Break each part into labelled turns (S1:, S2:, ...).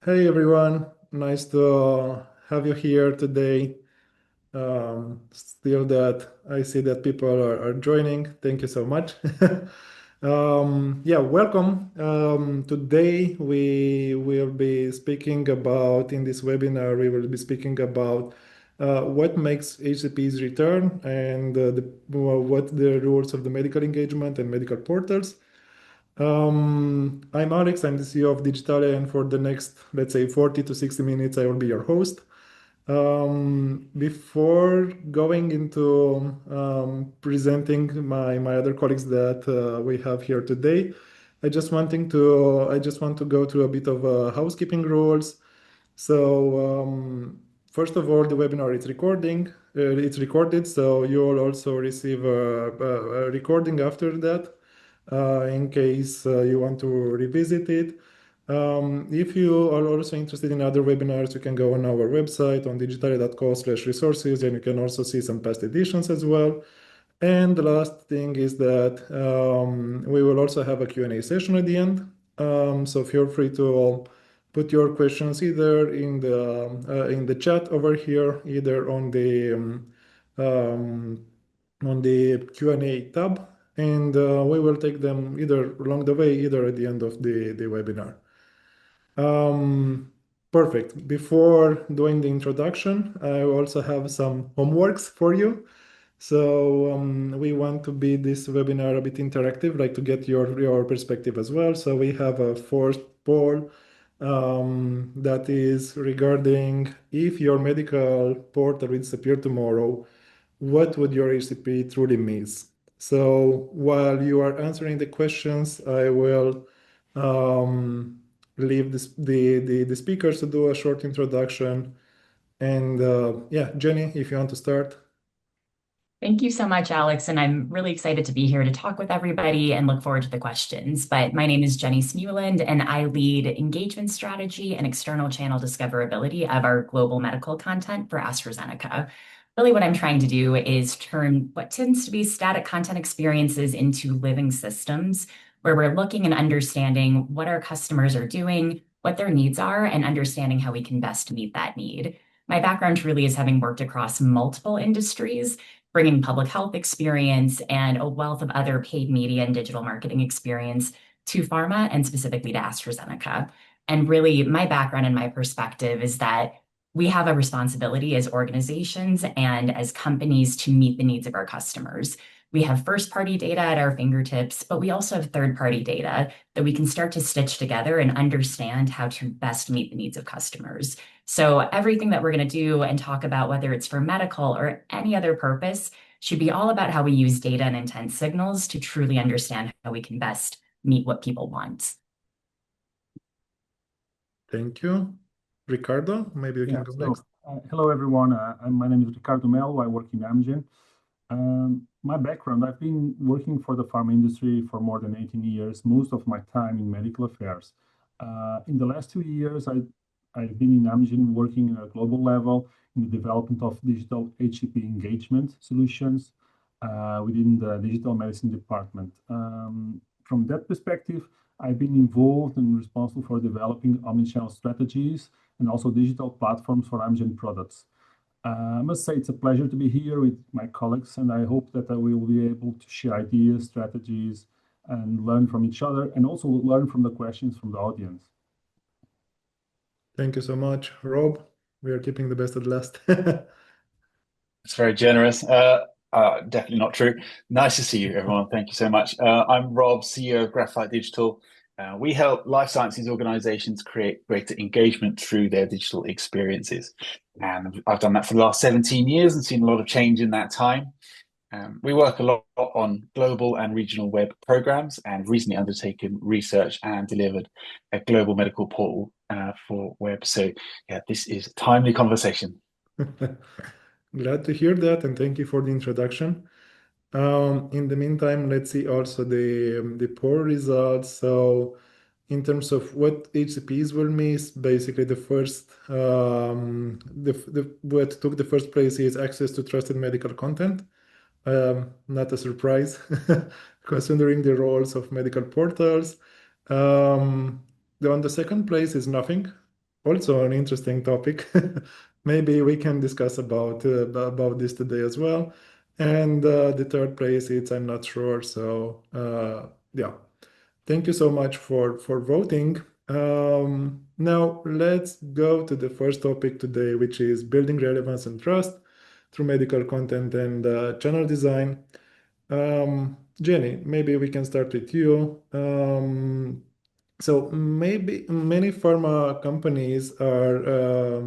S1: Hey everyone, nice to have you here today. Still that I see that people are joining. Thank you so much. Yeah, welcome. Today we will be speaking about, in this webinar, we will be speaking about what makes HCPs return and what the rules of the medical engagement and medical portals. I'm Alex, I'm the CEO of Digitalia, and for the next, let's say, 40 to 60 minutes, I will be your host. Before going into presenting my other colleagues that we have here today, I just want to go through a bit of housekeeping rules. So first of all, the webinar is recording. It's recorded, so you will also receive a recording after that in case you want to revisit it. If you are also interested in other webinars, you can go on our website on digitalia.co/resources, and you can also see some past editions as well. And the last thing is that we will also have a Q&A session at the end. So feel free to put your questions either in the chat over here, either on the Q&A tab, and we will take them either along the way, either at the end of the webinar. Perfect. Before doing the introduction, I also have some homeworks for you. So we want to be this webinar a bit interactive, like to get your perspective as well. So we have a first poll that is regarding if your medical portal will disappear tomorrow, what would your HCP truly miss? So while you are answering the questions, I will um, leave the speakers to do a short introduction. And yeah, Jenny, if you want to start.
S2: Thank you so much, Alex. And I'm really excited to be here to talk with everybody and look forward to the questions. But my name is Jenny Smuland, and I lead engagement strategy and external channel discoverability of our global medical content for AstraZeneca. Really, what I'm trying to do is turn what tends to be static content experiences into living systems where we're looking and understanding what our customers are doing, what their needs are, and understanding how we can best meet that need. My background really is having worked across multiple industries, bringing public health experience and a wealth of other paid media and digital marketing experience to pharma and specifically to AstraZeneca. And really, my background and my perspective is that we have a responsibility as organizations and as companies to meet the needs of our customers. We have first party data at our fingertips, but we also have third party data that we can start to stitch together and understand how to best meet the needs of customers. So everything that we're going to do and talk about, whether it's for medical or any other purpose, should be all about how we use data and intent signals to truly understand how we can best meet what people want.
S1: Thank you. Ricardo, maybe you can
S3: Yeah,
S1: go
S3: so
S1: next.
S3: hello everyone. My name is Ricardo Melo. I work in Amgen. My background, I've been working for the pharma industry for more than 18 years, most of my time in medical affairs. In the last 2 years, I've been in Amgen working at a global level in the development of digital HCP engagement solutions within the digital medicine department. From that perspective, I've been involved and responsible for developing omnichannel strategies and also digital platforms for Amgen products. I must say it's a pleasure to be here with my colleagues, and I hope that we will be able to share ideas, strategies, and learn from each other, and also learn from the questions from the audience.
S1: Thank you so much, Rob. We are keeping the best at last.
S4: It's very generous. Definitely not true. Nice to see you, everyone. Thank you so much. I'm Rob, CEO of Graphite Digital. We help life sciences organizations create greater engagement through their digital experiences. And I've done that for the last 17 years and seen a lot of change in that time. We work a lot on global and regional web programs and recently undertaken research and delivered a global medical portal for web. So yeah, this is a timely conversation.
S1: Glad to hear that, and thank you for the introduction. In the meantime, let's see also the poll results. So, in terms of what HCPs will miss, basically the first what took the first place is access to trusted medical content. Not a surprise, considering the roles of medical portals. On the second place is nothing. also an interesting topic. Maybe we can discuss about this today as well. And the third place, it's I'm not sure. So yeah, thank you so much for voting. Now let's go to the first topic today, which is building relevance and trust through medical content and channel design. Jenny, maybe we can start with you. So maybe many pharma companies are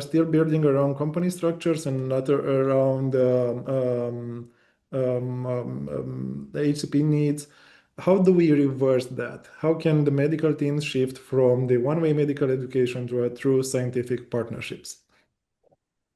S1: still building around company structures and not around the HCP needs. How do we reverse that? How can the medical teams shift from the one-way medical education to a true scientific partnerships?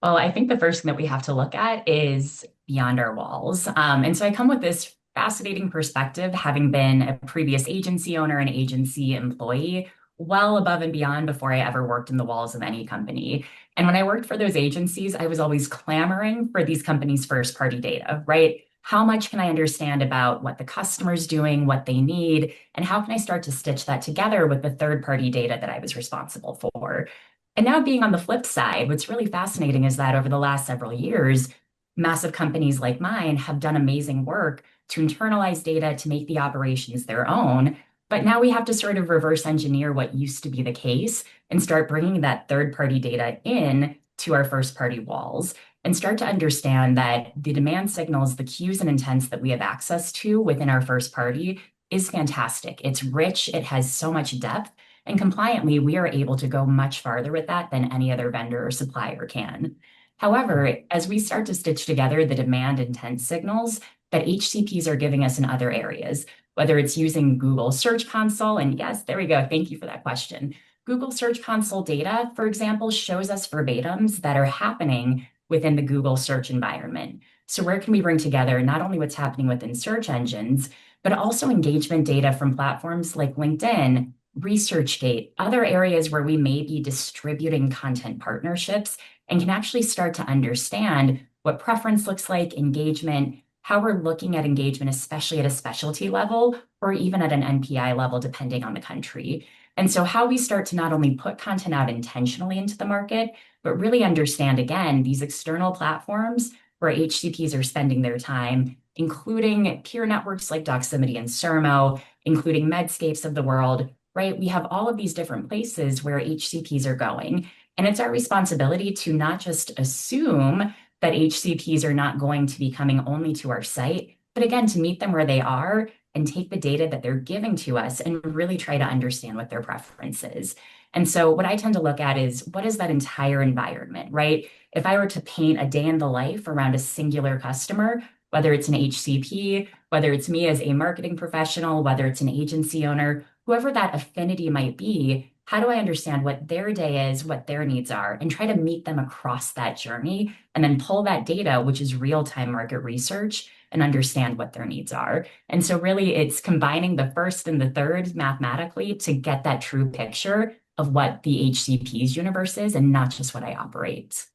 S2: Well, I think the first thing that we have to look at is beyond our walls. And so I come with this fascinating perspective, having been a previous agency owner and agency employee, well above and beyond before I ever worked in the walls of any company. And when I worked for those agencies, I was always clamoring for these companies' first party data, right? How much can I understand about what the customer's doing, what they need, and how can I start to stitch that together with the third party data that I was responsible for? And now, being on the flip side, what's really fascinating is that over the last several years, massive companies like mine have done amazing work to internalize data to make the operations their own. But now we have to sort of reverse engineer what used to be the case and start bringing that third party data in to our first party walls and start to understand that the demand signals, the cues and intents that we have access to within our first party is fantastic. It's rich, it has so much depth. And compliantly, we are able to go much farther with that than any other vendor or supplier can. However, as we start to stitch together the demand intent signals that HCPs are giving us in other areas, whether it's using Google Search Console, and yes, there we go. Thank you for that question. Google Search Console data, for example, shows us verbatims that are happening within the Google search environment. So where can we bring together not only what's happening within search engines, but also engagement data from platforms like LinkedIn, ResearchGate, other areas where we may be distributing content partnerships and can actually start to understand what preference looks like, engagement, how we're looking at engagement, especially at a specialty level or even at an NPI level, depending on the country. And so how we start to not only put content out intentionally into the market, but really understand, again, these external platforms where HCPs are spending their time, including peer networks like Doximity and Sermo, including Medscapes of the world, right? We have all of these different places where HCPs are going. And it's our responsibility to not just assume that HCPs are not going to be coming only to our site, but again, to meet them where they are and take the data that they're giving to us and really try to understand what their preference is. And so what I tend to look at is what is that entire environment, right? If I were to paint a day in the life around a singular customer, whether it's an HCP, whether it's me as a marketing professional, whether it's an agency owner, whoever that affinity might be, how do I understand what their day is, what their needs are, and try to meet them across that journey and then pull that data, which is real-time market research, and understand what their needs are. And so really it's combining the first and the third mathematically to get that true picture of what the HCP's universe is and not just what I operate.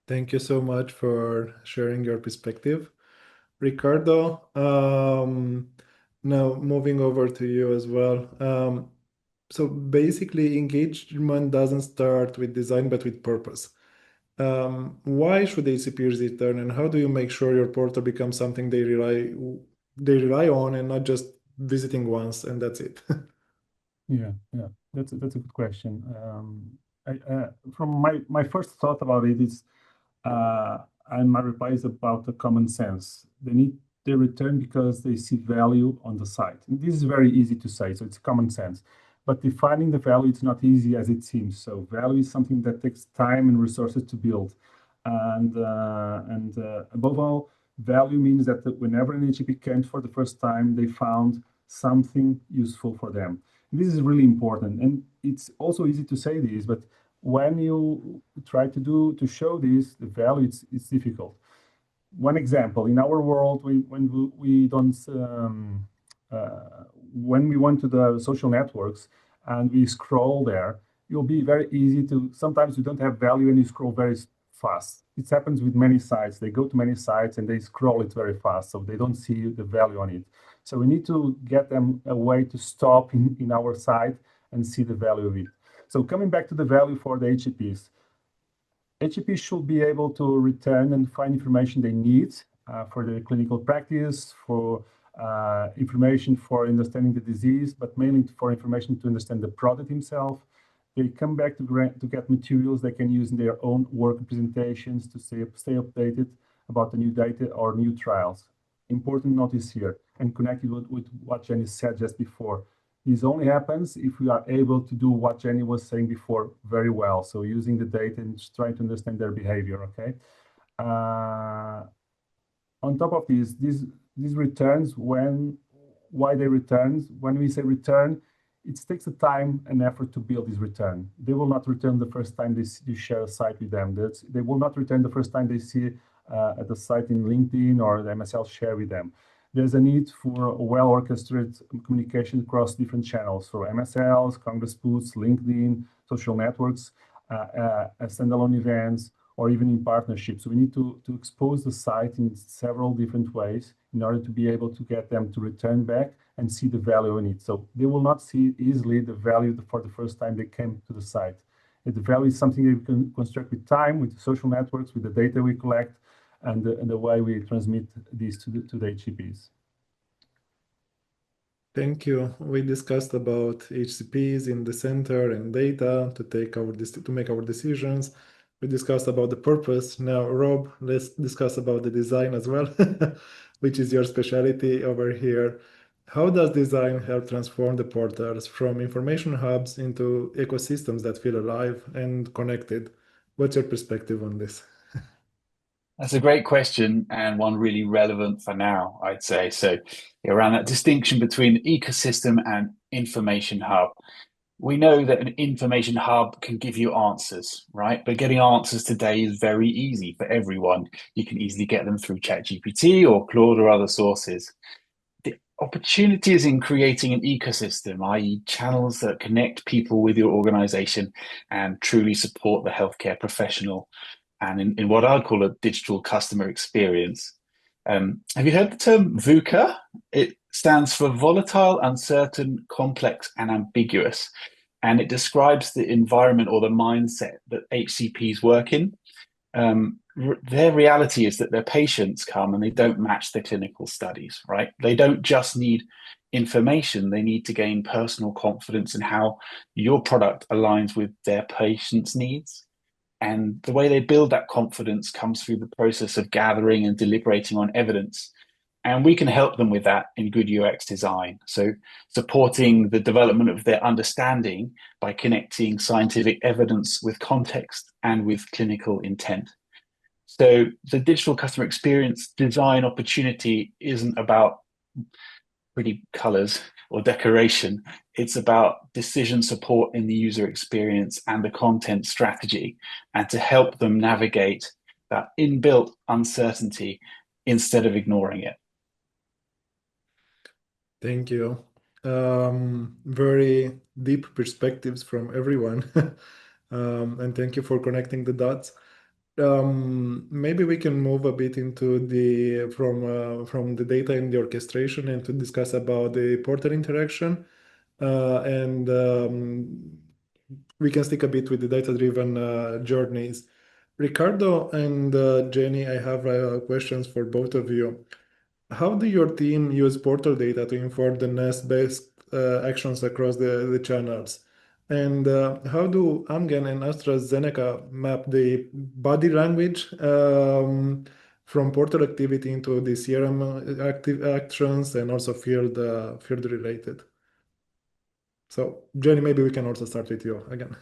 S1: Thank you so much for sharing your perspective. Ricardo, now moving over to you as well. So basically, engagement doesn't start with design, but with purpose. Why should HCPs return, and how do you make sure your portal becomes something they rely on and not just visiting once and that's it?
S3: Yeah, that's a good question. From my first thought about it is, and my reply is about the common sense. They return because they see value on the site. And this is very easy to say, so it's common sense. But defining the value, it's not easy as it seems. So value is something that takes time and resources to build. And above all, value means that whenever an HCP came for the first time, they found something useful for them. This is really important, and it's also easy to say this, but when you try to show this, the value, it's difficult. One example, in our world, when we don't, when we went to the social networks and we scroll there, it'll be very easy to, sometimes you don't have value and you scroll very fast. It happens with many sites. They go to many sites and they scroll it very fast, so they don't see the value on it. So we need to get them a way to stop in our site and see the value of it. So coming back to the value for the HCPs, HCPs should be able to return and find information they need for their clinical practice, for information for understanding the disease, but mainly for information to understand the product himself. They come back to get materials they can use in their own work presentations to stay updated about the new data or new trials. Important notice here, and connected with what Jenny said just before. This only happens if we are able to do what Jenny was saying before very well. So using the data and trying to understand their behavior, okay? On top of these returns, why they return? When we say return, it takes the time and effort to build this return. They will not return the first time you share a site with them. They will not return the first time they see at the site in LinkedIn or the MSL share with them. There's a need for a well-orchestrated communication across different channels, so MSLs, Congress booths, LinkedIn, social networks, standalone events, or even in partnerships. So we need to expose the site in several different ways in order to be able to get them to return back and see the value in it. So they will not see easily the value for the first time they came to the site. The value is something that we can construct with time, with social networks, with the data we collect, and the way we transmit these to the HCPs.
S1: Thank you. We discussed about HCPs in the center and data to make our decisions. We discussed about the purpose. Now, Rob, let's discuss about the design as well, which is your specialty over here. How does design help transform the portals from information hubs into ecosystems that feel alive and connected? What's your perspective on this?
S4: That's a great question, and one really relevant for now, I'd say. So around that distinction between ecosystem and information hub. We know that an information hub can give you answers, right? But getting answers today is very easy for everyone. You can easily get them through ChatGPT or Claude or other sources. The opportunity is in creating an ecosystem, i.e. channels that connect people with your organization and truly support the healthcare professional, and in what I'd call a digital customer experience. Have you heard the term VUCA? It stands for volatile, uncertain, complex, and ambiguous. And it describes the environment or the mindset that HCPs work in. Their reality is that their patients come and they don't match their clinical studies, right? They don't just need information, they need to gain personal confidence in how your product aligns with their patients' needs. And the way they build that confidence comes through the process of gathering and deliberating on evidence. And we can help them with that in good UX design. So supporting the development of their understanding by connecting scientific evidence with context and with clinical intent. So the digital customer experience design opportunity isn't about pretty colors or decoration. It's about decision support in the user experience and the content strategy, and to help them navigate that inbuilt uncertainty instead of ignoring it.
S1: Thank you. Very deep perspectives from everyone. And thank you for connecting the dots. Maybe we can move a bit into from the data in the orchestration and to discuss about the portal interaction. And we can stick a bit with the data-driven journeys. Ricardo and Jenny, I have questions for both of you. How do your team use portal data to inform the next best actions across the channels? And how do Amgen and AstraZeneca map the body language from portal activity into the CRM active actions and also field related? So, Jenny, maybe we can also start with you again.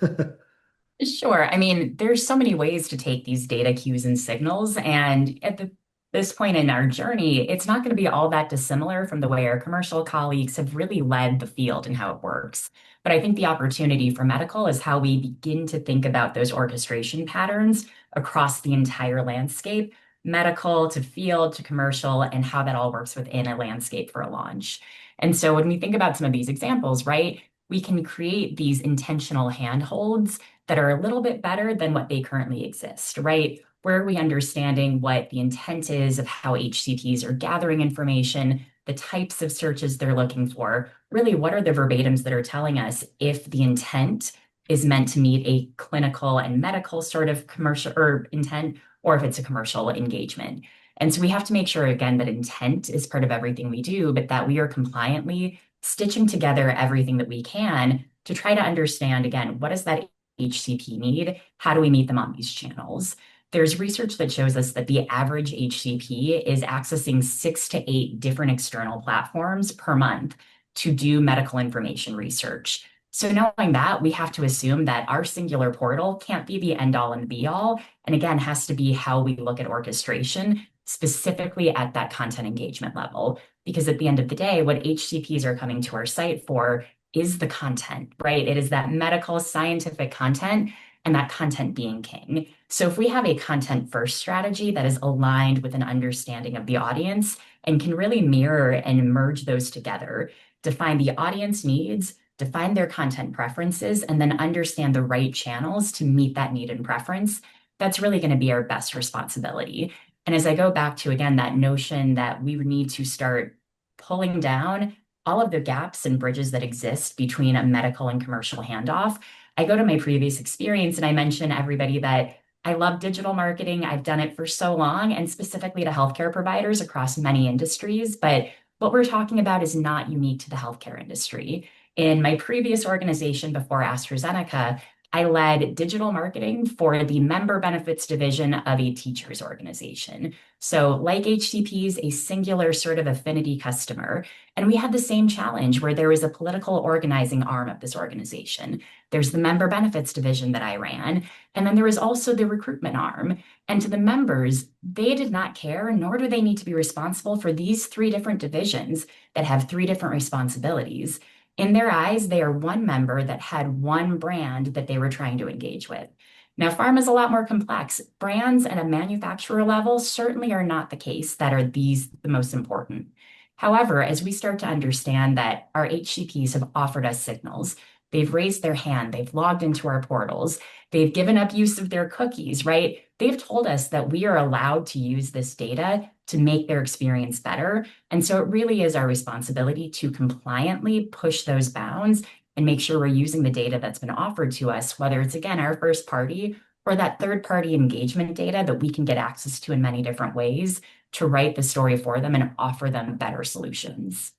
S2: Sure. I mean, there's so many ways to take these data cues and signals, and at this point in our journey, it's not going to be all that dissimilar from the way our commercial colleagues have really led the field and how it works. But I think the opportunity for medical is how we begin to think about those orchestration patterns across the entire landscape, medical to field to commercial, and how that all works within a landscape for a launch. And so when we think about some of these examples, right, we can create these intentional handholds that are a little bit better than what they currently exist, right? Where are we understanding what the intent is of how HCPs are gathering information, the types of searches they're looking for, really what are the verbatims that are telling us if the intent is meant to meet a clinical and medical sort of commercial or intent, or if it's a commercial engagement. And so we have to make sure, again, that intent is part of everything we do, but that we are compliantly stitching together everything that we can to try to understand, again, what does that HCP need? How do we meet them on these channels? There's research that shows us that the average HCP is accessing 6 to 8 different external platforms per month to do medical information research. So knowing that, we have to assume that our singular portal can't be the end all and be all, and again, has to be how we look at orchestration, specifically at that content engagement level. Because at the end of the day, what HCPs are coming to our site for is the content, right? It is that medical scientific content and that content being king. So if we have a content first strategy that is aligned with an understanding of the audience and can really mirror and merge those together, define the audience needs, define their content preferences, and then understand the right channels to meet that need and preference, that's really going to be our best responsibility. And as I go back to, again, that notion that we need to start pulling down all of the gaps and bridges that exist between a medical and commercial handoff, I go to my previous experience and I mention everybody that I love digital marketing. I've done it for so long, and specifically to healthcare providers across many industries. But what we're talking about is not unique to the healthcare industry. In my previous organization before AstraZeneca, I led digital marketing for the member benefits division of a teachers organization. So like HCPs, a singular sort of affinity customer. And we had the same challenge where there was a political organizing arm of this organization. There's the member benefits division that I ran. And then there was also the recruitment arm. And to the members, they did not care, nor do they need to be responsible for these 3 different divisions that have 3 different responsibilities. In their eyes, they are one member that had one brand that they were trying to engage with. Now, pharma is a lot more complex. Brands at a manufacturer level certainly are not the case that are the most important. However, as we start to understand that our HCPs have offered us signals, they've raised their hand, they've logged into our portals, they've given up use of their cookies, right? They've told us that we are allowed to use this data to make their experience better. And so it really is our responsibility to compliantly push those bounds and make sure we're using the data that's been offered to us, whether it's, again, our first party or that third party engagement data that we can get access to in many different ways to write the story for them and offer them better solutions.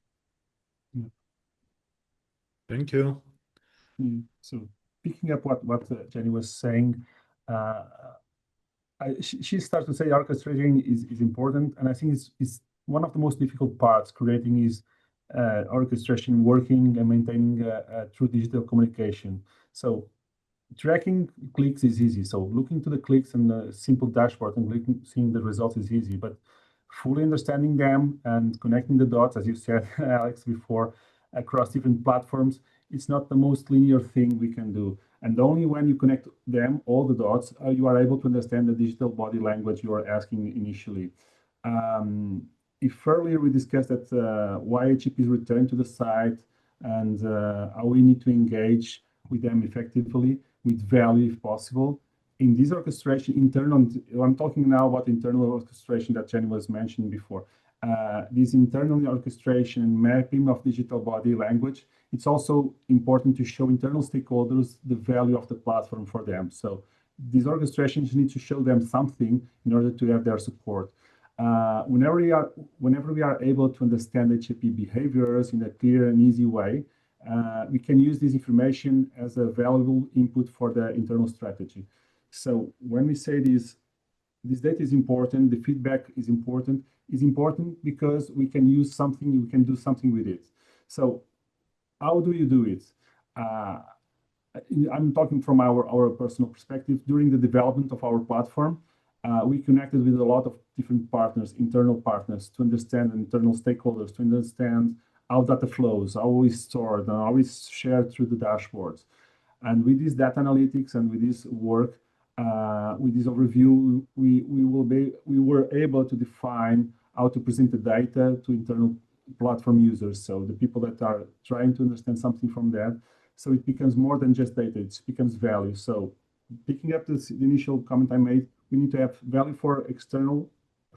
S1: Thank you.
S3: So picking up what Jenny was saying, she started to say orchestrating is important, and I think it's one of the most difficult parts. Creating is orchestration, working and maintaining true digital communication. So tracking clicks is easy. So looking to the clicks and the simple dashboard and seeing the results is easy, but fully understanding them and connecting the dots, as you said, Alex, before, across different platforms, it's not the most linear thing we can do. And only when you connect them, all the dots, you are able to understand the digital body language you are asking initially. If earlier we discussed that why HCPs return to the site and how we need to engage with them effectively with value if possible. In this orchestration, I'm talking now about internal orchestration that Jenny was mentioning before. This internal orchestration and mapping of digital body language, it's also important to show internal stakeholders the value of the platform for them. So these orchestrations need to show them something in order to have their support. Whenever we are able to understand HCP behaviors in a clear and easy way, we can use this information as a valuable input for the internal strategy. So when we say this data is important, the feedback is important because we can use something, we can do something with it. So how do you do it? I'm talking from our personal perspective. During the development of our platform, we connected with a lot of different partners, internal partners, to understand internal stakeholders, to understand how data flows, how it's stored, and how it's shared through the dashboards. And with this data analytics and with this work, with this overview, we were able to define how to present the data to internal platform users. So the people that are trying to understand something from that. So it becomes more than just data, it becomes value. So picking up the initial comment I made, we need to have value for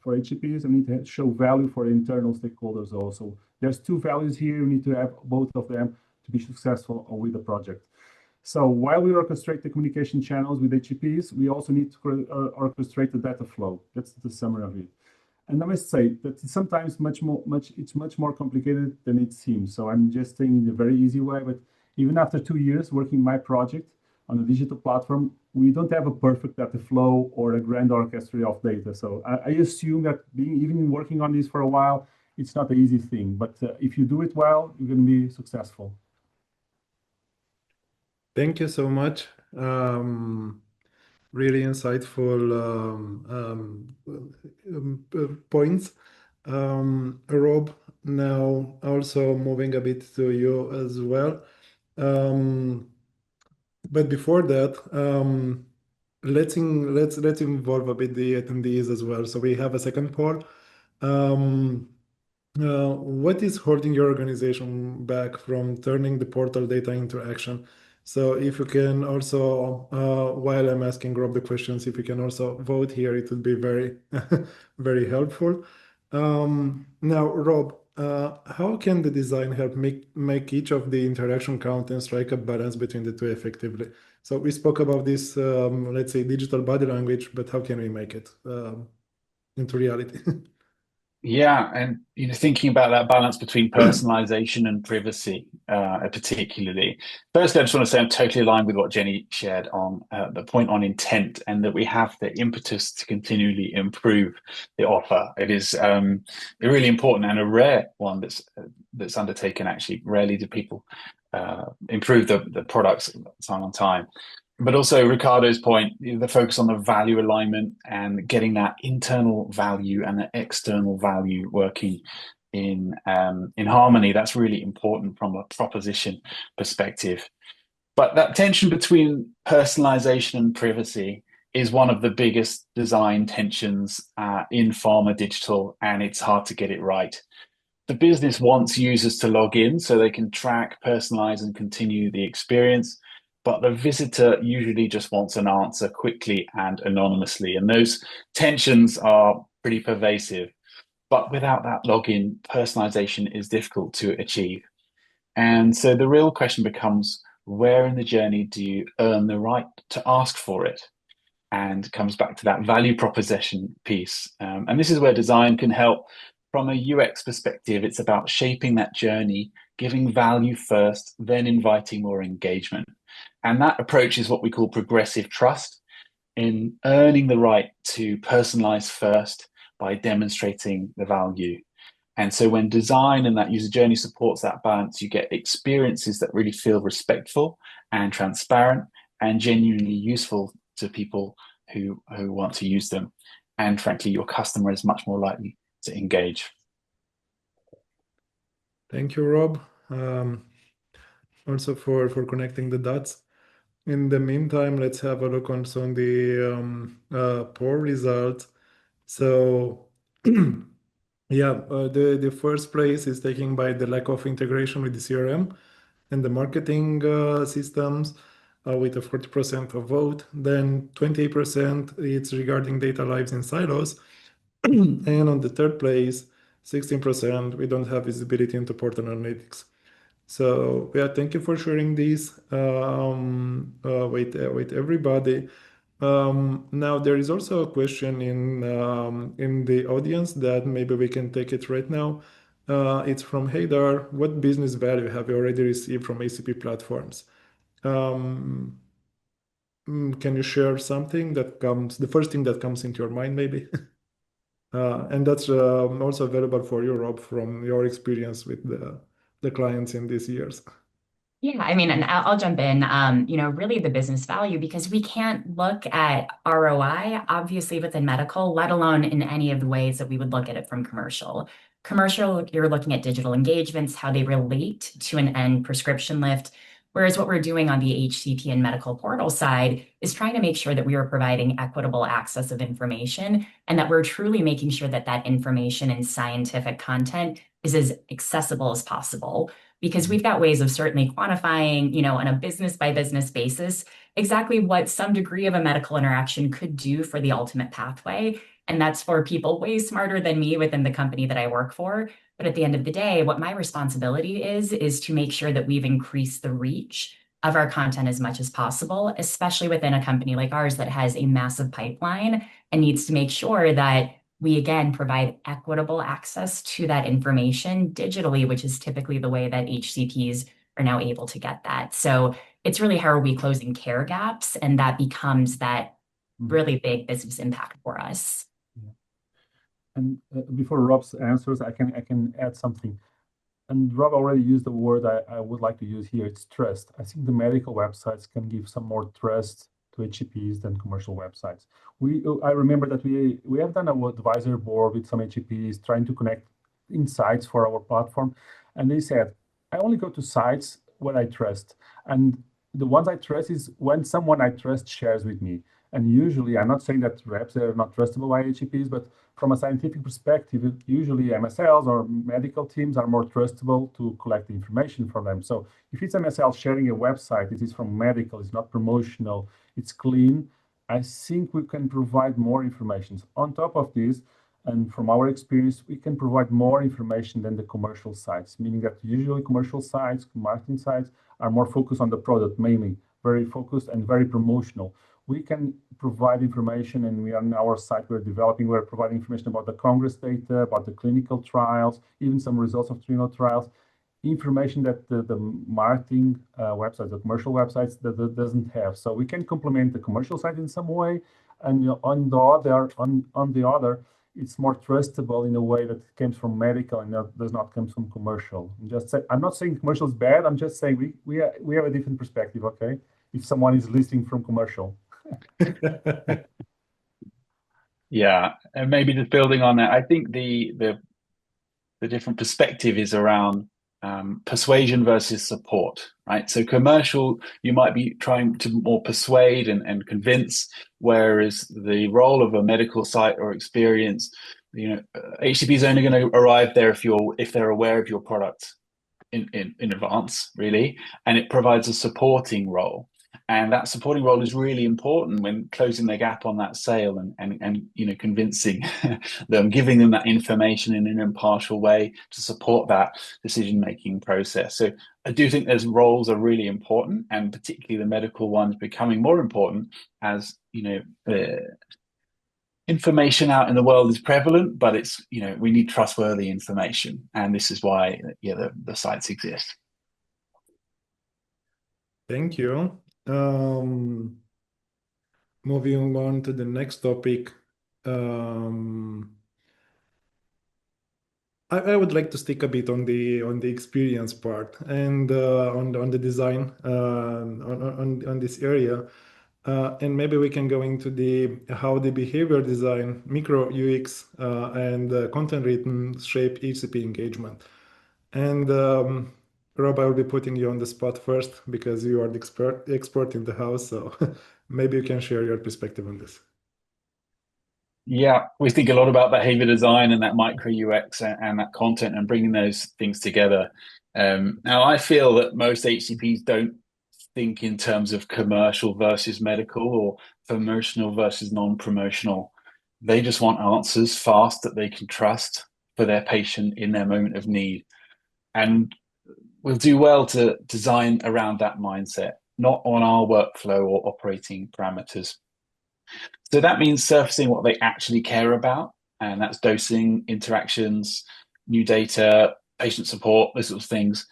S3: for HCPs, and need to show value for internal stakeholders also. There's two values here. You need to have both of them to be successful with the project. So while we orchestrate the communication channels with HCPs, we also need to orchestrate the data flow. That's the summary of it. And I must say that it's sometimes much more complicated than it seems. So I'm just saying in a very easy way, but even after 2 years working my project on a digital platform, we don't have a perfect data flow or a grand orchestra of data. So I assume that even working on this for a while, it's not an easy thing. But if you do it well, you're going to be successful.
S1: Thank you so much. Really insightful points. Rob, now also moving a bit to you as well. But before that, let's involve a bit the attendees as well. So we have a second poll. What is holding your organization back from turning the portal data into action? So if you can also, while I'm asking Rob the questions, if you can also vote here, it would be very, very helpful. Now, Rob, how can the design help make each of the interaction count and strike a balance between the two effectively? So we spoke about this, let's say, digital body language, but how can we make it into reality?
S4: Yeah, and thinking about that balance between personalization and privacy, particularly. Firstly, I just want to say I'm totally aligned with what Jenny shared on the point on intent, and that we have the impetus to continually improve the offer. It is really important and a rare one that's undertaken. Actually, rarely do people improve the products on time. But also Ricardo's point, the focus on the value alignment and getting that internal value and the external value working in harmony. That's really important from a proposition perspective. But that tension between personalization and privacy is one of the biggest design tensions in pharma digital, and it's hard to get it right. The business wants users to log in so they can track, personalize, and continue the experience. But the visitor usually just wants an answer quickly and anonymously. And those tensions are pretty pervasive. But without that login, personalization is difficult to achieve. And so the real question becomes, where in the journey do you earn the right to ask for it? And comes back to that value proposition piece. And this is where design can help. From a UX perspective, it's about shaping that journey, giving value first, then inviting more engagement. And that approach is what we call progressive trust, in earning the right to personalize first by demonstrating the value. And so when design and that user journey supports that balance, you get experiences that really feel respectful and transparent and genuinely useful to people who want to use them. And frankly, your customer is much more likely to engage.
S1: Thank you, Rob. Also for connecting the dots. In the meantime, let's have a look on some of the poll results. So yeah, the first place is taken by the lack of integration with the CRM and the marketing systems with a 40% of vote. Then 28% it's regarding data lives in silos. And on the third place, 16%, we don't have visibility into portal analytics. So yeah, thank you for sharing this with everybody. Now there is also a question in the audience that maybe we can take it right now. It's from Haydar. What business value have you already received from ACP platforms? Can you share something that comes, the first thing that comes into your mind, maybe? And that's also available for you, Rob, from your experience with the clients in these years.
S2: Yeah, I mean, and I'll jump in, really the business value, because we can't look at ROI, obviously within medical, let alone in any of the ways that we would look at it from commercial. Commercial, you're looking at digital engagements, how they relate to an end prescription lift. Whereas what we're doing on the HCP and medical portal side is trying to make sure that we are providing equitable access of information and that we're truly making sure that that information and scientific content is as accessible as possible. Because we've got ways of certainly quantifying, on a business by business basis, exactly what some degree of a medical interaction could do for the ultimate pathway. And that's for people way smarter than me within the company that I work for. But at the end of the day, what my responsibility is to make sure that we've increased the reach of our content as much as possible, especially within a company like ours that has a massive pipeline and needs to make sure that we again provide equitable access to that information digitally, which is typically the way that HCPs are now able to get that. So it's really how are we closing care gaps, and that becomes that really big business impact for us.
S3: Yeah. And before Rob's answers, I can add something. And Rob already used the word I would like to use here. It's trust. I think the medical websites can give some more trust to HCPs than commercial websites. I remember that we have done an advisory board with some HCPs trying to connect insights for our platform, and they said, I only go to sites when I trust, and the ones I trust is when someone I trust shares with me. And usually, I'm not saying that reps are not trustable by HCPs, but from a scientific perspective, usually MSLs or medical teams are more trustable to collect the information from them. So if it's MSL sharing a website, it is from medical, it's not promotional, it's clean, I think we can provide more information. On top of this, and from our experience, we can provide more information than the commercial sites, meaning that usually commercial sites, marketing sites are more focused on the product, mainly very focused and very promotional. We can provide information, and we are on our site we're providing information about the Congress data, about the clinical trials, even some results of clinical trials, information that the marketing websites, the commercial websites that doesn't have. So we can complement the commercial site in some way, and on the other, it's more trustable in a way that comes from medical and does not come from commercial. I'm not saying commercial is bad. I'm just saying we have a different perspective. Okay, if someone is listening from commercial.
S4: Yeah, and maybe just building on that, I think the different perspective is around persuasion versus support, right? So commercial, you might be trying to more persuade and convince, whereas the role of a medical site or experience, HCP is only going to arrive there if they're aware of your product in advance, really, and it provides a supporting role. And that supporting role is really important when closing the gap on that sale and convincing them, giving them that information in an impartial way to support that decision-making process. So I do think those roles are really important, and particularly the medical ones becoming more important as information out in the world is prevalent, but it's we need trustworthy information, and this is why the sites exist.
S1: Thank you. Moving on to the next topic, I would like to stick a bit on the experience part and on the design on this area, and maybe we can go into how the behavior design, micro UX, and content written shape HCP engagement. And Rob, I will be putting you on the spot first because you are the expert in the house, so maybe you can share your perspective on this.
S4: Yeah, we think a lot about behavior design and that micro UX and that content and bringing those things together. Now, I feel that most HCPs don't think in terms of commercial versus medical or promotional versus non-promotional. They just want answers fast that they can trust for their patient in their moment of need. And we'll do well to design around that mindset, not on our workflow or operating parameters. So that means surfacing what they actually care about, and that's dosing, interactions, new data, patient support, those sorts of things.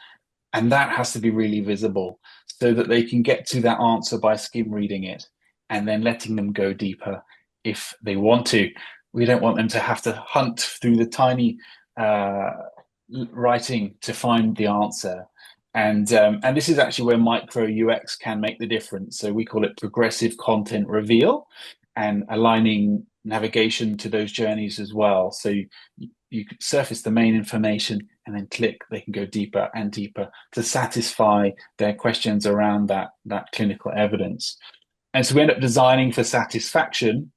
S4: And that has to be really visible so that they can get to that answer by skim reading it and then letting them go deeper if they want to. We don't want them to have to hunt through the tiny writing to find the answer. And this is actually where micro UX can make the difference. So we call it progressive content reveal, and aligning navigation to those journeys as well. So you can surface the main information and then click, they can go deeper and deeper to satisfy their questions around that clinical evidence. And so we end up designing for satisfaction,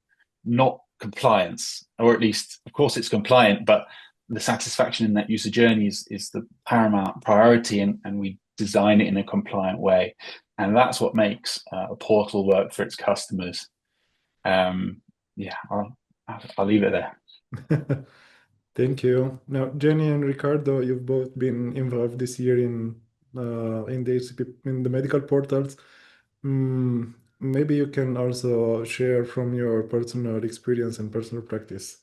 S4: not compliance, or at least, of course, it's compliant, but the satisfaction in that user journey is the paramount priority, and we design it in a compliant way. And that's what makes a portal work for its customers. I'll leave it there.
S1: Thank you. Now, Jenny and Ricardo, you've both been involved this year in the HCP, in the medical portals. Maybe you can also share from your personal experience and personal practice,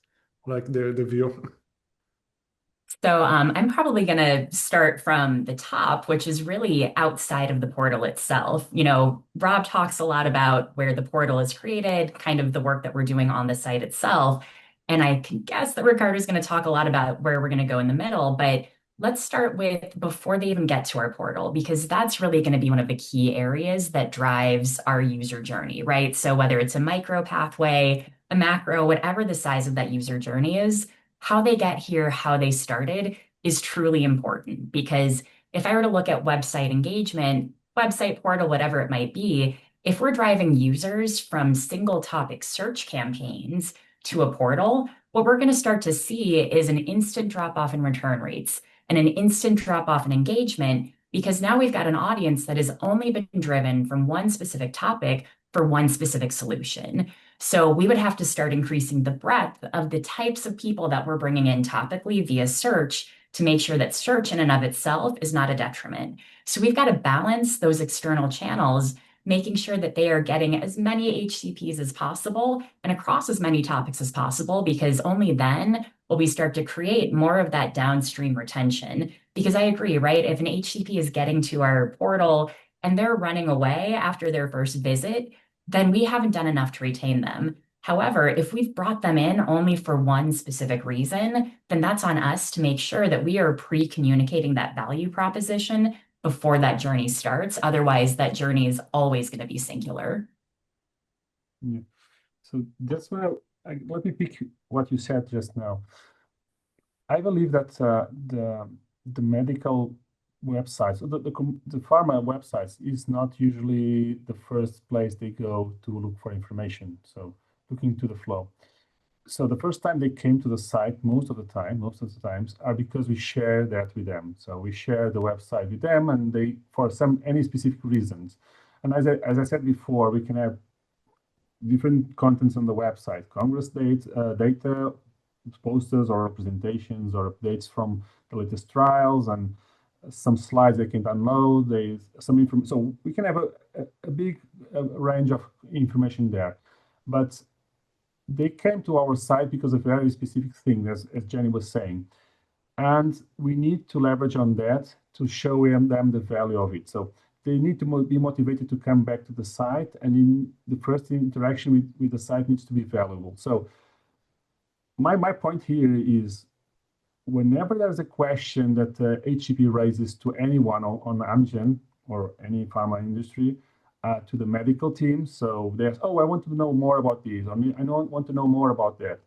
S1: like the view.
S2: So I'm probably going to start from the top, which is really outside of the portal itself. Rob talks a lot about where the portal is created, kind of the work that we're doing on the site itself. And I can guess that Ricardo's going to talk a lot about where we're going to go in the middle, but let's start with before they even get to our portal, because that's really going to be one of the key areas that drives our user journey, right? So whether it's a micro pathway, a macro, whatever the size of that user journey is, how they get here, how they started is truly important. Because if I were to look at website engagement, website portal, whatever it might be, if we're driving users from single topic search campaigns to a portal, what we're going to start to see is an instant drop off in return rates and an instant drop off in engagement, because now we've got an audience that has only been driven from one specific topic for one specific solution. So we would have to start increasing the breadth of the types of people that we're bringing in topically via search to make sure that search in and of itself is not a detriment. So we've got to balance those external channels, making sure that they are getting as many HCPs as possible and across as many topics as possible, because only then will we start to create more of that downstream retention. Because I agree, right? If an HCP is getting to our portal and they're running away after their first visit, then we haven't done enough to retain them. However, if we've brought them in only for one specific reason, then that's on us to make sure that we are pre-communicating that value proposition before that journey starts. Otherwise, that journey is always going to be singular.
S3: Yeah. So that's why let me pick what you said just now. I believe that the medical websites, or the pharma websites, is not usually the first place they go to look for information. So looking to the flow. So the first time they came to the site, most of the times, are because we share that with them. So we share the website with them, and they for any specific reasons. And as I said before, we can have different contents on the website: Congress data, posters or presentations or updates from the latest trials, and some slides they can download. There's some information, so we can have a big range of information there. But they came to our site because of a very specific thing, as Jenny was saying. And we need to leverage on that to show them the value of it. So they need to be motivated to come back to the site, and in the first interaction with the site needs to be valuable. So my point here is, whenever there's a question that HCP raises to anyone on Amgen or any pharma industry, to the medical team, so there's, oh, I want to know more about this, I want to know more about that.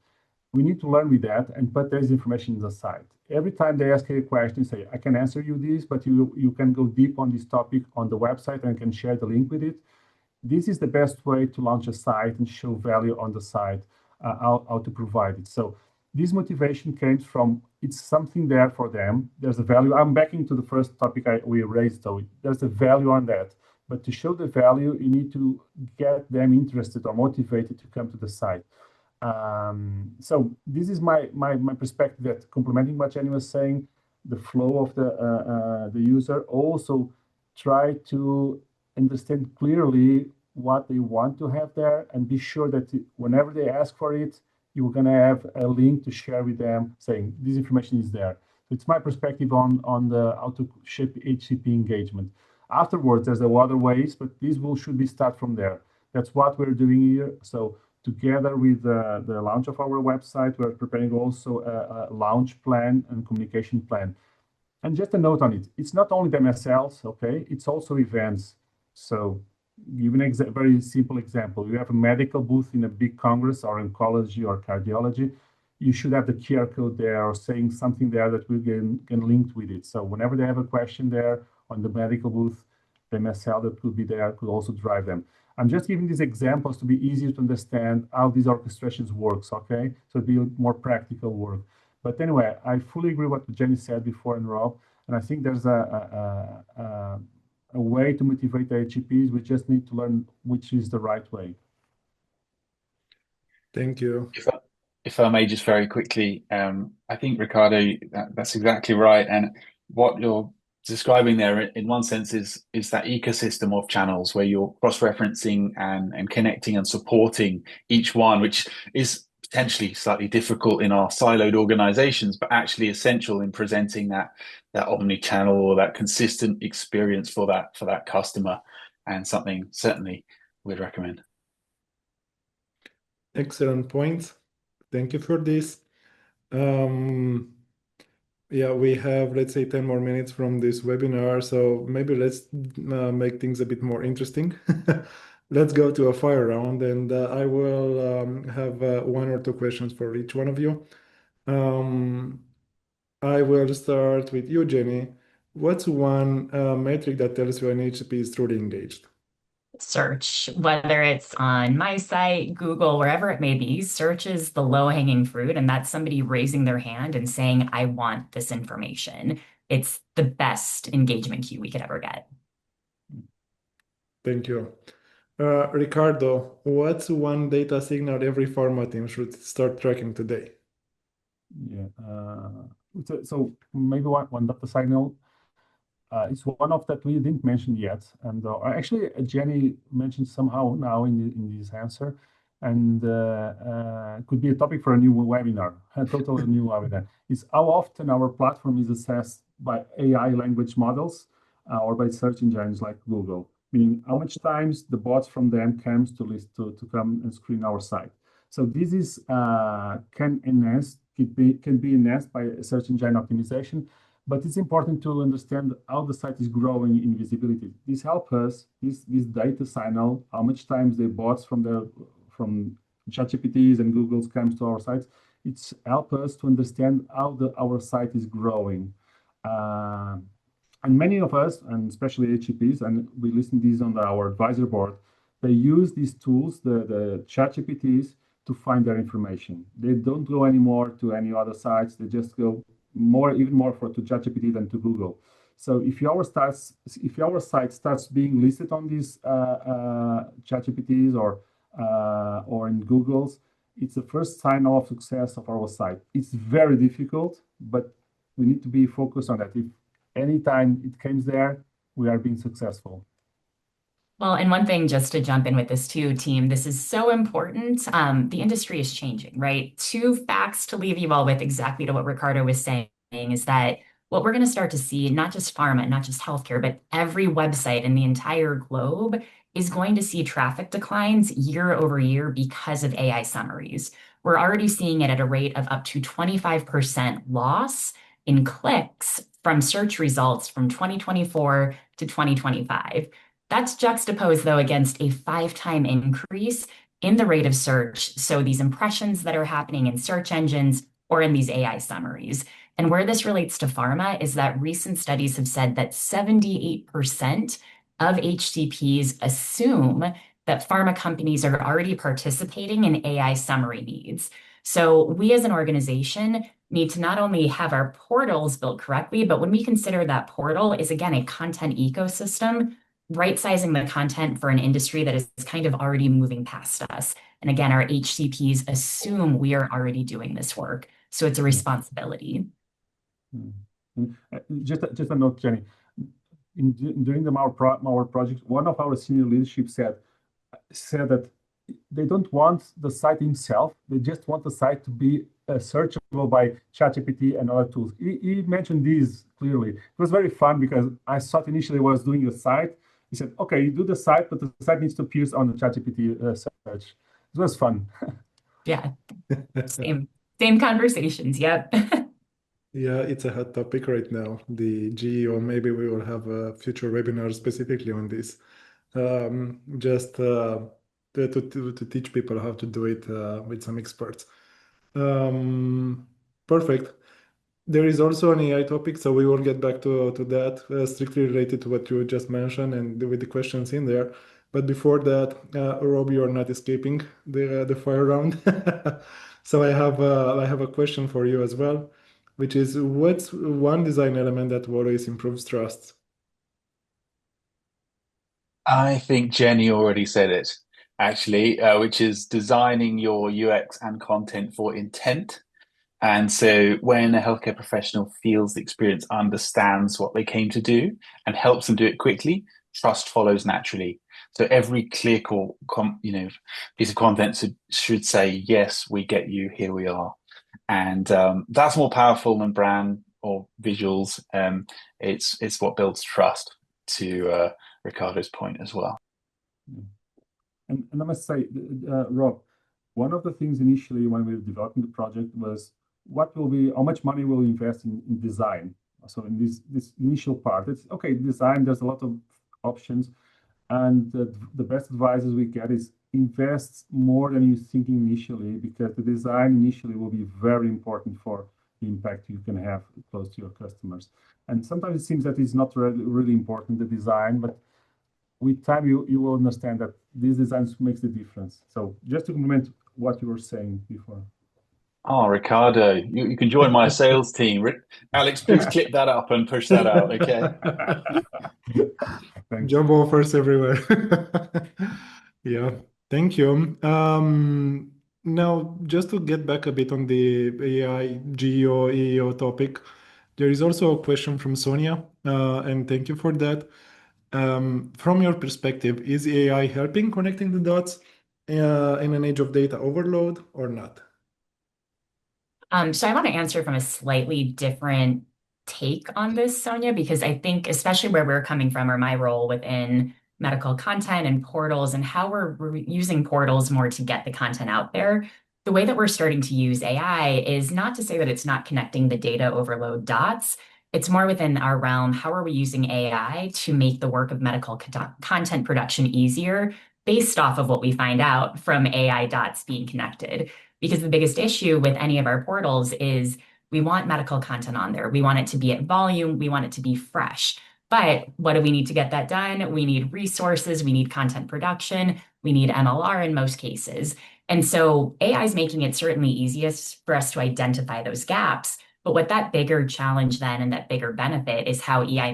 S3: We need to learn with that and put this information in the site. Every time they ask you a question, say, I can answer you this, but you can go deep on this topic on the website and can share the link with it. This is the best way to launch a site and show value on the site, how to provide it. So this motivation came from, it's something there for them. There's a value. I'm back into the first topic we raised, so there's a value on that. But to show the value, you need to get them interested or motivated to come to the site. So this is my perspective, that complementing what Jenny was saying, the flow of the user, also try to understand clearly what they want to have there, and be sure that whenever they ask for it, you're going to have a link to share with them saying this information is there. So it's my perspective on how to shape HCP engagement. Afterwards, there's other ways, but this should be start from there. That's what we're doing here. So together with the launch of our website, we're preparing also a launch plan and communication plan. And just a note on it, it's not only the MSLs, okay? It's also events. So give a very simple example. You have a medical booth in a big congress or oncology or cardiology. You should have the QR code there or saying something there that we can link with it. So whenever they have a question there on the medical booth, the MSL that could be there could also drive them. I'm just giving these examples to be easier to understand how these orchestrations works, okay? So it'd be more practical work. But anyway, I fully agree with what Jenny said before and Rob, and I think there's a way to motivate the HCPs. We just need to learn which is the right way.
S1: Thank you.
S4: if I may just very quickly, I think Ricardo, that's exactly right. And what you're describing there, in one sense, is that ecosystem of channels where you're cross-referencing and connecting and supporting each one, which is potentially slightly difficult in our siloed organizations, but actually essential in presenting that omni-channel or that consistent experience for that customer, and something certainly we'd recommend.
S1: Excellent point. Thank you for this. Yeah, we have, let's say, 10 more minutes from this webinar, so maybe let's make things a bit more interesting. Let's go to a fire round, and I will have one or two questions for each one of you. I will start with you, Jenny. What's one metric that tells you an HCP is truly engaged?
S2: Search, whether it's on my site, Google, wherever it may be, search is the low-hanging fruit, and that's somebody raising their hand and saying, I want this information. It's the best engagement cue we could ever get.
S1: Thank you. Ricardo, what's one data signal every pharma team should start tracking today?
S3: Yeah. So maybe one data signal. It's one of that we didn't mention yet, and actually Jenny mentioned somehow now in this answer, and could be a topic for a new webinar, a totally new webinar. Is how often our platform is assessed by AI language models or by search engines like Google, meaning how much times the bots from them comes to come and screen our site. So this is can be enhanced by search engine optimization. But it's important to understand how the site is growing in visibility. This helps us, this data signal, how much times the bots from ChatGPTs and Google's comes to our sites. It's help us to understand how our site is growing. And many of us, and especially HCPs, and we listen to these on our advisor board, they use these tools, the ChatGPTs, to find their information. They don't go anymore to any other sites. They just go even more to ChatGPT than to Google. So if our site starts being listed on these ChatGPTs or in Google's, it's the first sign of success of our site. It's very difficult, but we need to be focused on that. If anytime it comes there, we are being successful.
S2: Well, and one thing just to jump in with this too, team, this is so important. The industry is changing, right? Two facts to leave you all with exactly to what Ricardo was saying is that what we're going to start to see, not just pharma, not just healthcare, but every website in the entire globe is going to see traffic declines year over year because of AI summaries. We're already seeing it at a rate of up to 25% loss in clicks from search results from 2024 to 2025. That's juxtaposed, though, against a 5-time increase in the rate of search. So these impressions that are happening in search engines or in these AI summaries. And where this relates to pharma is that recent studies have said that 78% of HCPs assume that pharma companies are already participating in AI summary needs. So we as an organization need to not only have our portals built correctly, but when we consider that portal is, again, a content ecosystem, right-sizing the content for an industry that is kind of already moving past us. And again, our HCPs assume we are already doing this work. So it's a responsibility.
S3: Just a note, Jenny. During our project, one of our senior leadership said that they don't want the site himself. They just want the site to be searchable by ChatGPT and other tools. He mentioned these clearly. It was very fun because I thought initially I was doing a site. He said, okay, you do the site, but the site needs to appear on the ChatGPT search. It was fun.
S2: Yeah, same conversations. Yep.
S1: Yeah, it's a hot topic right now, the GE, or maybe we will have a future webinar specifically on this. Just to teach people how to do it with some experts. Perfect. There is also an AI topic, so we will get back to that, strictly related to what you just mentioned and with the questions in there. But before that, Rob, you are not escaping the fire round. So I have a question for you as well, which is, what's one design element that always improves trust?
S4: I think Jenny already said it. actually, which is designing your UX and content for intent. And so when a healthcare professional feels the experience, understands what they came to do, and helps them do it quickly, trust follows naturally. So every click or piece of content should say, "Yes, we get you. Here we are," and that's more powerful than brand or visuals. It's what builds trust. To Ricardo's point as well.
S3: And I must say, Rob, one of the things initially when we were developing the project was how much money will we invest in design? So in this initial part, it's okay, design, there's a lot of options. And the best advices we get is invest more than you think initially, because the design initially will be very important for the impact you can have close to your customers. And sometimes it seems that it's not really important, the design, but with time you will understand that these designs makes the difference. So just to complement what you were saying before.
S4: Oh, Ricardo, you can join my sales team. Alex, please clip that up and push that out, okay?
S3: Thanks.
S1: Job offers everywhere. Yeah, thank you. Now, just to get back a bit on the AI, GEO, EEO topic, there is also a question from Sonia, and thank you for that. From your perspective, is AI helping connecting the dots in an age of data overload or not?
S2: So I want to answer from a slightly different take on this, Sonia, because I think especially where we're coming from or my role within medical content and portals and how we're using portals more to get the content out there. The way that we're starting to use AI is not to say that it's not connecting the data overload dots. It's more within our realm. How are we using AI to make the work of medical content production easier based off of what we find out from AI dots being connected? Because the biggest issue with any of our portals is we want medical content on there. We want it to be at volume. We want it to be fresh. But what do we need to get that done? We need resources. We need content production. We need MLR in most cases. And so AI is making it certainly easiest for us to identify those gaps. But what that bigger challenge then and that bigger benefit is how AI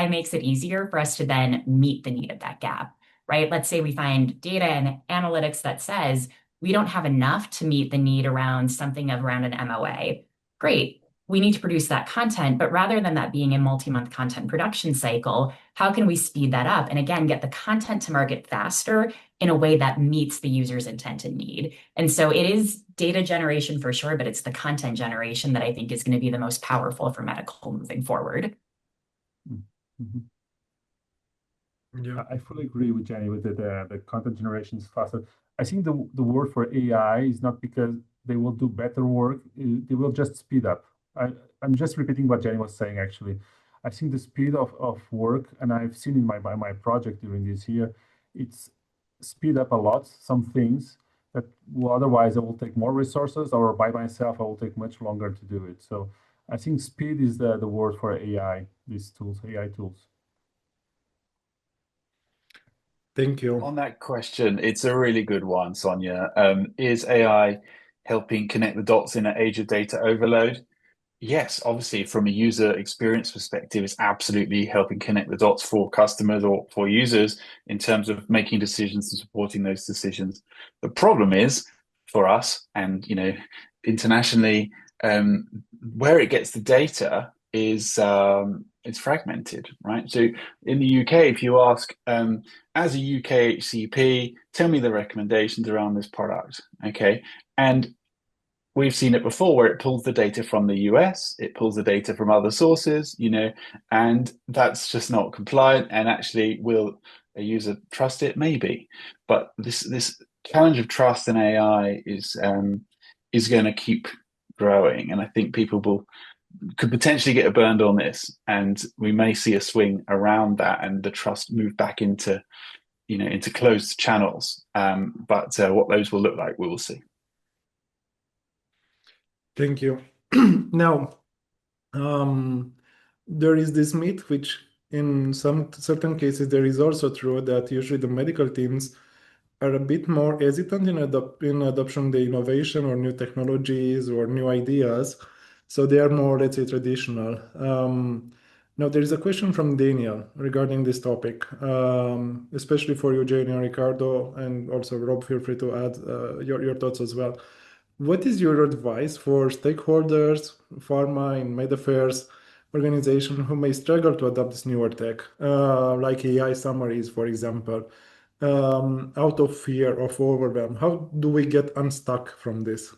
S2: makes it easier for us to then meet the need of that gap, right? Let's say we find data and analytics that says, we don't have enough to meet the need around something around an MOA. Great. We need to produce that content, but rather than that being a multi-month content production cycle, how can we speed that up? And again, get the content to market faster in a way that meets the user's intent and need. And so it is data generation for sure, but it's the content generation that I think is going to be the most powerful for medical moving forward.
S3: Mm-hmm.
S1: Yeah.
S3: I fully agree with Jenny with the content generation is faster. I think the word for AI is not because they will do better work, they will just speed up. I'm just repeating what Jenny was saying actually. I think the speed of work, and I've seen in my project during this year, it's speed up a lot, some things that will otherwise I will take more resources, or by myself I will take much longer to do it. So I think speed is the word for AI, these tools, AI tools.
S1: Thank you.
S4: On that question, it's a really good one, Sonia. Is AI helping connect the dots in an age of data overload? Yes, obviously, from a user experience perspective, it's absolutely helping connect the dots for customers or for users in terms of making decisions and supporting those decisions. The problem is for us and internationally, where it gets the data is it's fragmented, right? So in the UK, if you ask as a UK HCP, tell me the recommendations around this product, okay? And we've seen it before where it pulls the data from the US, it pulls the data from other sources, and that's just not compliant. And actually, will a user trust it? Maybe, but this challenge of trust in AI is going to keep growing, and I think people could potentially get burned on this, and we may see a swing around that, and the trust move back into closed channels. But what those will look like, we will see.
S1: Thank you. Now, there is this myth, which in some certain cases there is also true, that usually the medical teams are a bit more hesitant in adoption the innovation or new technologies or new ideas. So they are more, let's say, traditional. Now, there is a question from Daniel regarding this topic, especially for you, Jenny and Ricardo, and also Rob, feel free to add your thoughts as well. What is your advice for stakeholders, pharma and med affairs organizations who may struggle to adopt this newer tech, like AI summaries, for example, out of fear of overwhelm? How do we get unstuck from this?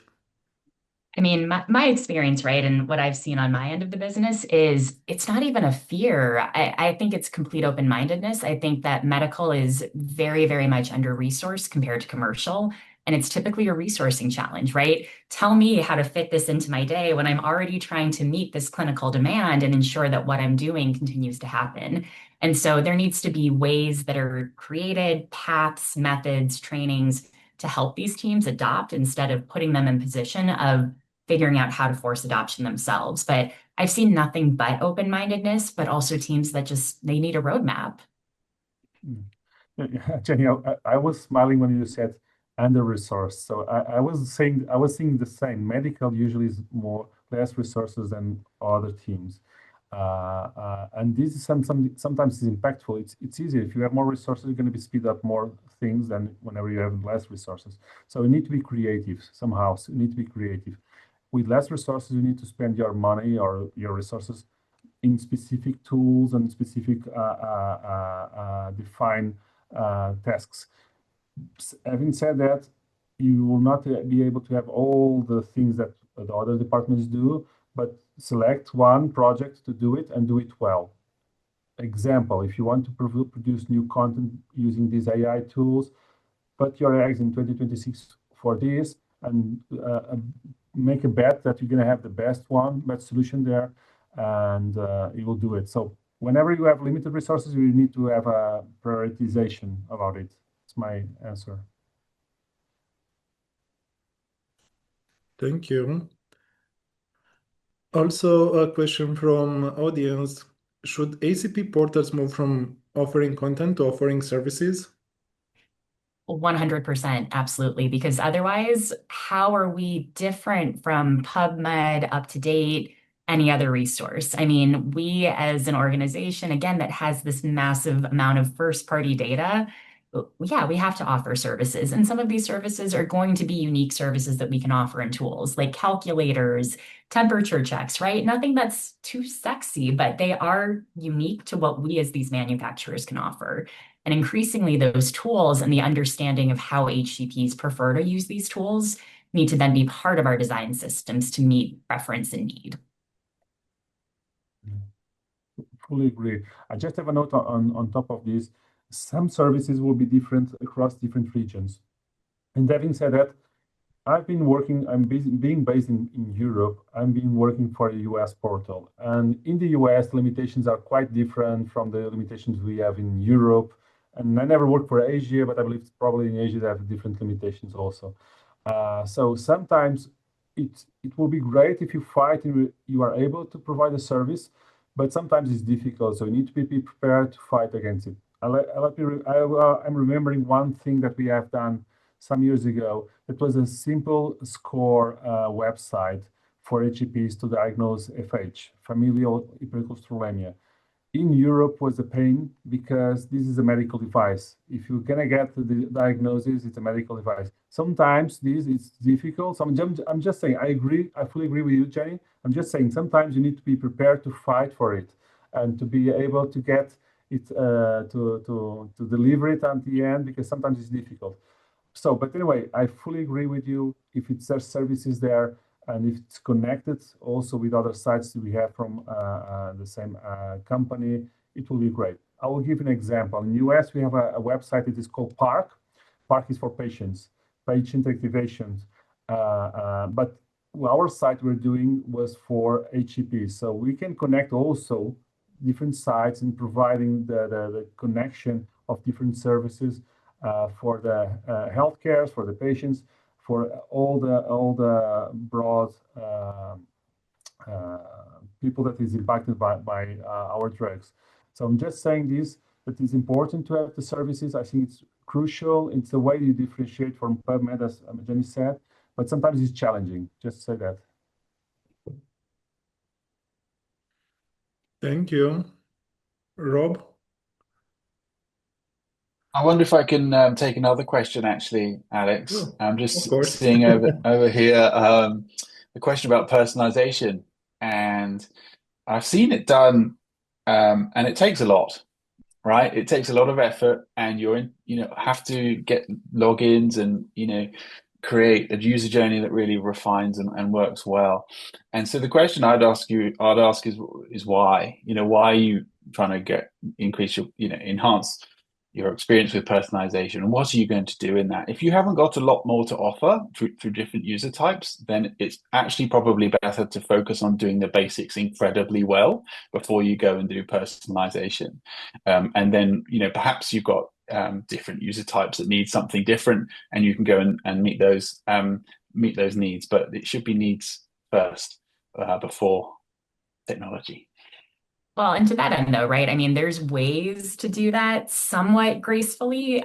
S2: I mean, my experience, right, and what I've seen on my end of the business is it's not even a fear. I think it's complete open-mindedness. I think that medical is very, very much under-resourced compared to commercial, and it's typically a resourcing challenge, right? Tell me how to fit this into my day when I'm already trying to meet this clinical demand and ensure that what I'm doing continues to happen. And so there needs to be ways that are created, paths, methods, trainings to help these teams adopt instead of putting them in position of figuring out how to force adoption themselves. But I've seen nothing but open-mindedness, but also teams that just they need a roadmap.
S3: Jenny, I was smiling when you said under-resourced. So I was thinking the same. Medical usually is less resources than other teams. And this is sometimes is impactful. It's easier. If you have more resources, you're going to speed up more things than whenever you have less resources. So you need to be creative somehow. So you need to be creative. With less resources, you need to spend your money or your resources in specific tools and specific defined tasks. Having said that, you will not be able to have all the things that the other departments do, but select one project to do it and do it well. Example, if you want to produce new content using these AI tools, put your eggs in 2026 for this and make a bet that you're going to have the best solution there, and you will do it. So whenever you have limited resources, you need to have a prioritization about it. It's my answer.
S1: Thank you. Also, a question from audience. Should ACP portals move from offering content to offering services?
S2: 100%, absolutely. Because otherwise, how are we different from PubMed, UpToDate, any other resource? I mean, we as an organization, again, that has this massive amount of first-party data, yeah, we have to offer services. And some of these services are going to be unique services that we can offer in tools like calculators, temperature checks, right? Nothing that's too sexy, but they are unique to what we as these manufacturers can offer. And increasingly, those tools and the understanding of how HCPs prefer to use these tools need to then be part of our design systems to meet preference and need.
S3: Fully agree. I just have a note on top of this. Some services will be different across different regions. And having said that, I'm being based in Europe. I'm been working for a US portal. And in the US, limitations are quite different from the limitations we have in Europe. And I never worked for Asia, but I believe probably in Asia they have different limitations also. So sometimes it will be great if you fight and you are able to provide a service, but sometimes it's difficult. So you need to be prepared to fight against it. I'm remembering one thing that we have done some years ago. It was a simple score website for HCPs to diagnose FH, familial hypercholesterolemia. In Europe was a pain because this is a medical device. If you're gonna get the diagnosis, it's a medical device. Sometimes this is difficult. So I'm just saying, I fully agree with you, Jenny. I'm just saying sometimes you need to be prepared to fight for it and to be able to get it to deliver it at the end, because sometimes it's difficult. So, but anyway, I fully agree with you. If it's their services there and if it's connected also with other sites that we have from the same company, it will be great. I will give an example. In the US, we have a website that is called PARC. PARC is for patients, patient activations. But our site we're doing was for HCPs. So we can connect also different sites and providing the connection of different services for the healthcare, for the patients, for all the broad people that is impacted by our drugs. So I'm just saying this, that it's important to have the services. I think it's crucial. It's the way you differentiate from PubMed, as Jenny said, but sometimes it's challenging. Just say that.
S1: Thank you. Rob?
S4: I wonder if I can take another question, actually, Alex.
S1: Oh,
S4: I'm
S1: of
S4: just
S1: course.
S4: seeing over here the question about personalization, and I've seen it done, and it takes a lot, right? It takes a lot of effort, and have to get logins and create a user journey that really refines and works well. And so the question I'd ask is why? Why are you trying to increase your, enhance your experience with personalization, and what are you going to do in that? If you haven't got a lot more to offer through different user types, then it's actually probably better to focus on doing the basics incredibly well before you go and do personalization. And then, perhaps you've got different user types that need something different, and you can go and meet those needs. But it should be needs first before technology.
S2: Well, and to that end, though, right? I mean, there's ways to do that somewhat gracefully.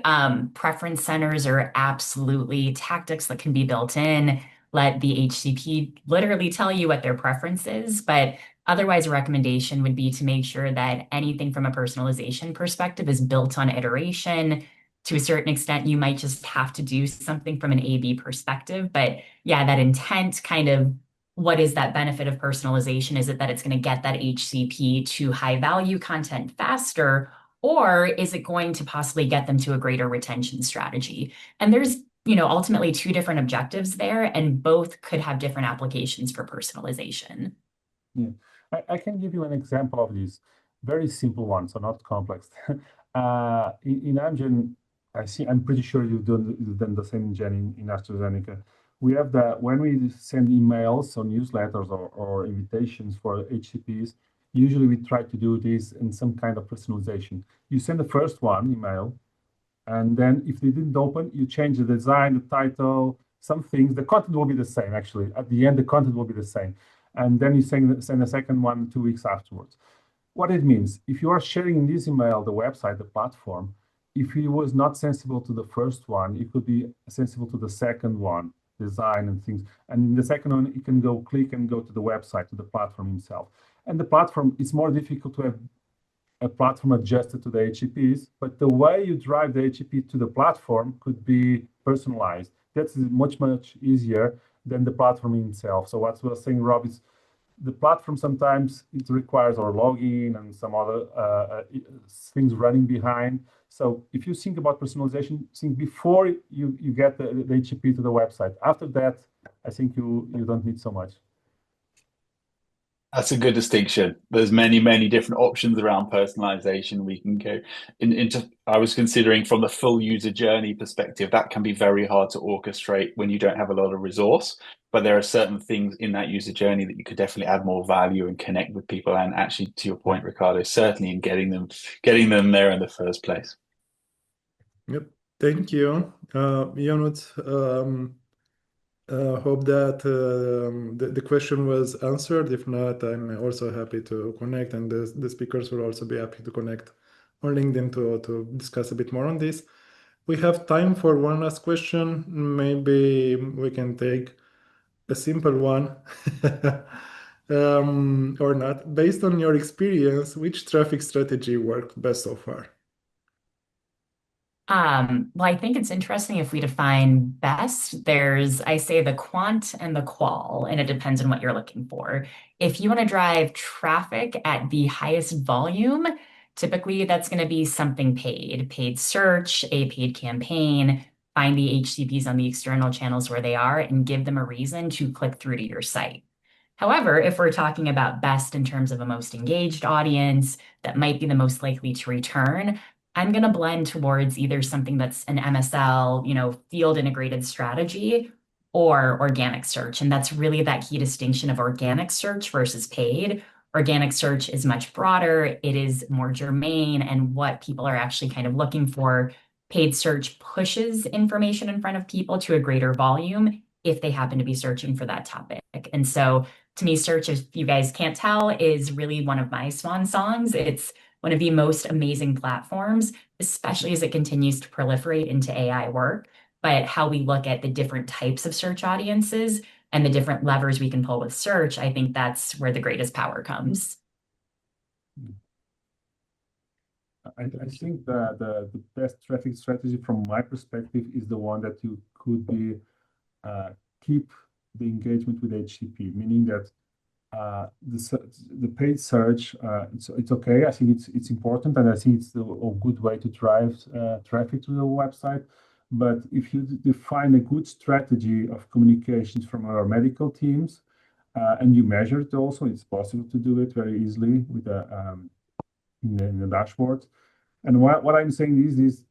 S2: Preference centers are absolutely tactics that can be built in. Let the HCP literally tell you what their preference is. But otherwise, a recommendation would be to make sure that anything from a personalization perspective is built on iteration. To a certain extent, you might just have to do something from an A/B perspective. But yeah, that intent kind of what is that benefit of personalization? Is it that it's going to get that HCP to high value content faster, or is it going to possibly get them to a greater retention strategy? And there's, ultimately two different objectives there, and both could have different applications for personalization.
S3: Yeah, I can give you an example of this. Very simple one, so not complex. In Amgen, I'm pretty sure you've done the same, Jen, in AstraZeneca. We have when we send emails or newsletters or invitations for HCPs, usually we try to do this in some kind of personalization. You send the first one email, and then if they didn't open, you change the design, the title, some things. The content will be the same, actually. At the end, the content will be the same. And then you send a second one 2 weeks afterwards. What it means, if you are sharing in this email the website, the platform, if it was not sensible to the first one, it could be sensible to the second one, design and things. And in the second one, you can click and go to the website, to the platform itself. And the platform, it's more difficult to have a platform adjusted to the HCPs, but the way you drive the HCP to the platform could be personalized. That's much, much easier than the platform itself. So what we're saying, Rob, is the platform sometimes it requires our login and some other things running behind. So if you think about personalization, think before you get the HCP to the website. After that, I think you don't need so much.
S4: That's a good distinction. There's many, many different options around personalization we can go into. I was considering from the full user journey perspective, that can be very hard to orchestrate when you don't have a lot of resource. But there are certain things in that user journey that you could definitely add more value and connect with people. And actually, to your point, Ricardo, certainly in getting them there in the first place.
S1: Yep. Thank you. Janut, hope that the question was answered. If not, I'm also happy to connect, and the speakers will also be happy to connect on LinkedIn to discuss a bit more on this. We have time for one last question. Maybe we can take a simple one or not. Based on your experience, which traffic strategy worked best so far?
S2: Well, I think it's interesting if we define best. I say the quant and the qual, and it depends on what you're looking for. If you want to drive traffic at the highest volume, typically that's going to be something paid search, a paid campaign, find the HCPs on the external channels where they are and give them a reason to click through to your site. However, if we're talking about best in terms of a most engaged audience that might be the most likely to return, I'm going to blend towards either something that's an MSL, field integrated strategy or organic search. And that's really that key distinction of organic search versus paid. Organic search is much broader. It is more germane and what people are actually kind of looking for. Paid search pushes information in front of people to a greater volume if they happen to be searching for that topic. And so to me, search, if you guys can't tell, is really one of my swan songs. It's one of the most amazing platforms, especially as it continues to proliferate into AI work. But how we look at the different types of search audiences and the different levers we can pull with search, I think that's where the greatest power comes.
S3: I think that the best traffic strategy from my perspective is the one that you could be keep the engagement with HCP, meaning that the paid search, it's okay. I think it's important, and I think it's a good way to drive traffic to the website. But if you define a good strategy of communications from our medical teams, and you measure it also, it's possible to do it very easily with in the dashboard. And what I'm saying is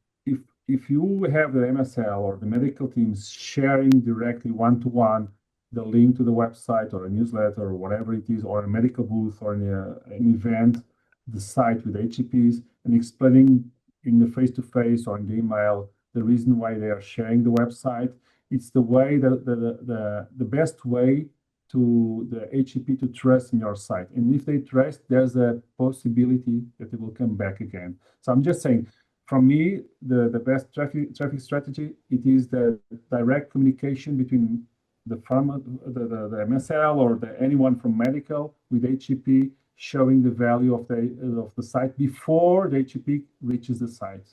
S3: if you have the MSL or the medical teams sharing directly one-to-one the link to the website or a newsletter or whatever it is, or a medical booth or an event, the site with HCPs, and explaining in the face-to-face or in the email the reason why they are sharing the website, it's the way that the best way to the HCP to trust in your site. And if they trust, there's a possibility that they will come back again. So I'm just saying, from me, the best traffic strategy, it is the direct communication between the MSL or anyone from medical with HCP, showing the value of the site before the HCP reaches the site.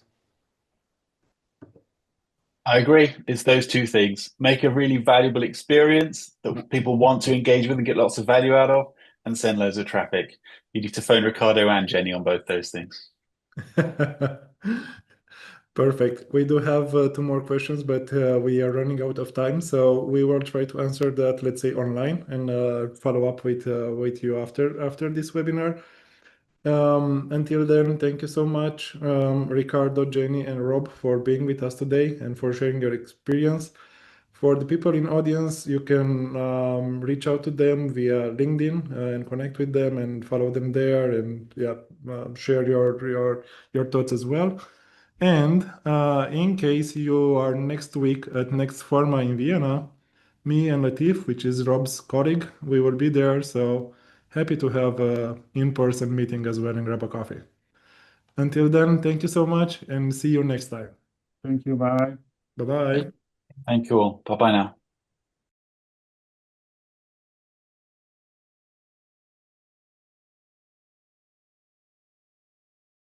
S4: I agree. It's those two things. Make a really valuable experience that people want to engage with and get lots of value out of, and send loads of traffic. You need to phone Ricardo and Jenny on both those things.
S1: Perfect. We do have two more questions, but we are running out of time, so we will try to answer that, let's say, online, and follow up with you after this webinar. Until then, thank you so much, Ricardo, Jenny, and Rob, for being with us today and for sharing your experience. For the people in audience, you can reach out to them via LinkedIn and connect with them and follow them there, and share your thoughts as well. And in case you are next week at Next Pharma in Vienna, me and Latif, which is Rob's colleague, we will be there. So happy to have an in-person meeting as well and grab a coffee. Until then, thank you so much and see you next time.
S3: Thank you. Bye.
S1: Bye-bye.
S4: Thank you all. Bye bye now.